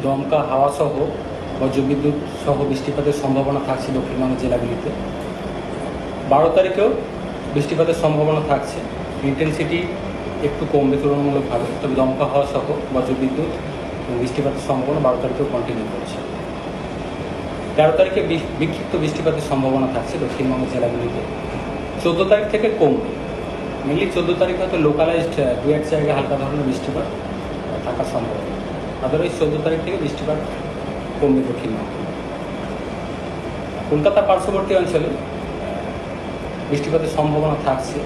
দমকা হাওয়া সহ বজ্রবিদ্যুৎ সহ বৃষ্টিপাতের সম্ভাবনা থাকছে দক্ষিণবঙ্গের জেলাগুলিতে। 12 তারিখেও বৃষ্টিপাতের সম্ভাবনা থাকছে। ইন্টেন্সিটি একটু কমবে তুলনামূলকভাবে, তবে দমকা হাওয়া সহ বজ্রবিদ্যুৎ এবং বৃষ্টিপাতের সম্ভাবনা 12 তারিখেও কন্টিনিউ করছে। 13 তারিখে বিক্ষিপ্ত বৃষ্টিপাতের সম্ভাবনা থাকছে দক্ষিণবঙ্গের জেলাগুলিতে। 14 তারিখ থেকে কমবে। মেনলি 14 তারিখ হয়তো লোকালাইজড দু এক জায়গায় হালকা ধরনের বৃষ্টিপাত থাকার সম্ভাবনা। আদারওয়াইজ 14 তারিখ থেকে বৃষ্টিপাত কমবে দক্ষিণবঙ্গে। কলকাতা পার্শ্ববর্তী অঞ্চলে বৃষ্টিপাতের সম্ভাবনা থাকছে।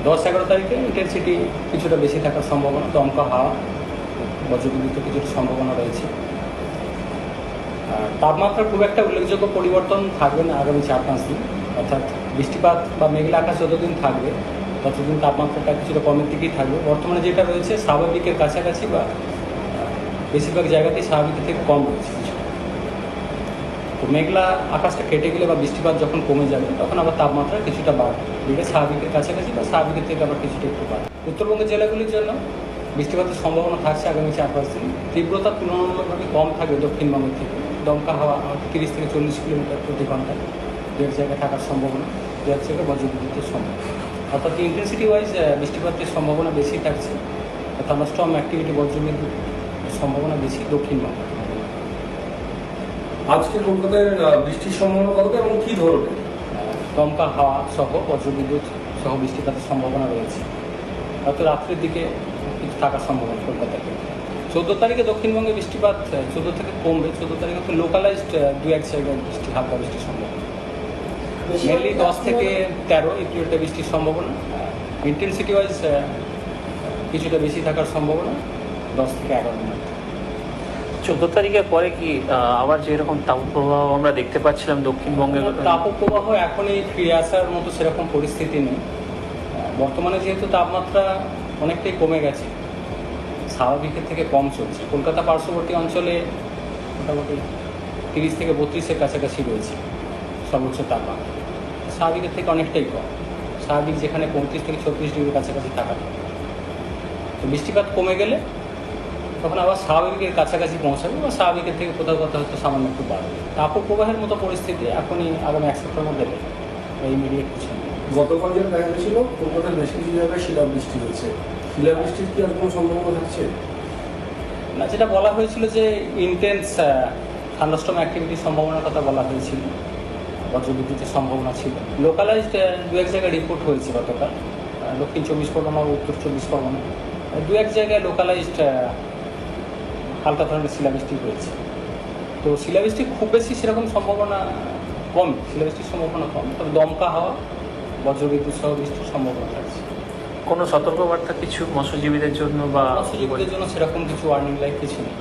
10-11 তারিখে ইন্টেন্সিটি কিছুটা বেশি থাকার সম্ভাবনা, দমকা হাওয়া বজ্রবিদ্যুতের কিছুটা সম্ভাবনা রয়েছে। তাপমাত্রার খুব একটা উল্লেখযোগ্য পরিবর্তন থাকবে না আগামী 4-5 দিন, অর্থাৎ বৃষ্টিপাত বা মেঘলা আকাশ যতদিন থাকবে ততদিন তাপমাত্রাটা কিছুটা কমের দিকেই থাকবে। বর্তমানে যেটা রয়েছে স্বাভাবিকের কাছাকাছি বা বেশিরভাগ জায়গাতেই স্বাভাবিকের থেকে কম রয়েছে কিছু। তো মেঘলা আকাশটা কেটে গেলে বা বৃষ্টিপাত যখন কমে যাবে তখন আবার তাপমাত্রা কিছুটা বাড়বে, বেড়ে স্বাভাবিকের কাছাকাছি বা স্বাভাবিকের থেকে আবার কিছুটা একটু বাড়বে। উত্তরবঙ্গের জেলাগুলির জন্য বৃষ্টিপাতের সম্ভাবনা থাকছে আগামী 4-5 দিন। তীব্রতা তুলনামূলকভাবে কম থাকবে দক্ষিণবঙ্গের থেকে। দমকা হাওয়া 30 থেকে 40 কিলোমিটার প্রতি ঘন্টায় দু এক জায়গায় থাকার সম্ভাবনা, দু এক জায়গায় বজ্রবিদ্যুতের সম্ভাবনা। অর্থাৎ ইন্টেন্সিটি ওয়াইজ বৃষ্টিপাতের সম্ভাবনা বেশি থাকছে। থান্ডারস্টর্ম অ্যাক্টিভিটি বজ্রবিদ্যুৎ সম্ভাবনা বেশি দক্ষিণবঙ্গে। আজকে কলকাতায় বৃষ্টির সম্ভাবনা কতটা এবং কী ধরনের? দমকা হাওয়া সহ বজ্রবিদ্যুৎ সহ বৃষ্টিপাতের সম্ভাবনা রয়েছে। হয়তো রাত্রের দিকে কিছু থাকার সম্ভাবনা কলকাতায়। 14 তারিখে দক্ষিণবঙ্গে বৃষ্টিপাত 14 থেকে কমবে। 14 তারিখে তো লোকালাইজড দু এক জায়গায় হালকা বৃষ্টির সম্ভাবনা। মেনলি 10 থেকে 13 এই পিরিয়ডে বৃষ্টির সম্ভাবনা। ইন্টেন্সিটি ওয়াইজ কিছুটা বেশি থাকার সম্ভাবনা 10 থেকে 11 মিনিট। 14 তারিখের পরে কি আবার যেরকম তাপপ্রবাহ আমরা দেখতে পাচ্ছিলাম দক্ষিণবঙ্গে? তাপপ্রবাহ এখনই ফিরে আসার মতো সেরকম পরিস্থিতি নেই। বর্তমানে যেহেতু তাপমাত্রা অনেকটাই কমে গেছে, স্বাভাবিকের থেকে কম চলছে। কলকাতা পার্শ্ববর্তী অঞ্চলে মোটামুটি 30 থেকে 32-এর কাছাকাছি রয়েছে সর্বোচ্চ তাপমাত্রা, স্বাভাবিকের থেকে অনেকটাই কম। স্বাভাবিক যেখানে 35 থেকে 36 ডিগ্রির কাছাকাছি থাকা। তো বৃষ্টিপাত কমে গেলে তখন আবার স্বাভাবিকের কাছাকাছি পৌঁছাবে বা স্বাভাবিকের থেকে কোথাও কোথাও হয়তো সামান্য একটু বাড়বে। তাপপ্রবাহের মতো পরিস্থিতি এখনই আগামী 1 সপ্তাহের মধ্যে নেই, ইমিডিয়েট কিছু নেই। গতকাল যেটা দেখা গেছিল কলকাতার বেশ কিছু জায়গায় শিলাবৃষ্টি হয়েছে। শিলাবৃষ্টির কি আর কোনো সম্ভাবনা থাকছে? না, যেটা বলা হয়েছিল যে ইন্টেন্স থান্ডারস্টর্ম অ্যাক্টিভিটির সম্ভাবনার কথা বলা হয়েছিল, বজ্রবিদ্যুতের সম্ভাবনা ছিল। লোকালাইজড দু এক জায়গায় রিপোর্ট হয়েছে গতকাল, দক্ষিণ 24 পরগনা ও উত্তর 24 পরগনা দু এক জায়গায় লোকালাইজড হালকা ধরনের শিলাবৃষ্টি হয়েছে। তো শিলাবৃষ্টি খুব বেশি সেরকম সম্ভাবনা কম, শিলাবৃষ্টির সম্ভাবনা কম, তবে দমকা হাওয়া বজ্রবিদ্যুৎ সহ বৃষ্টির সম্ভাবনা থাকছে। কোনো সতর্কবার্তা কিছু মৎস্যজীবীদের জন্য বা মৎস্যজীবীদের জন্য সেরকম কিছু ওয়ার্নিং লাইক কিছু নেই।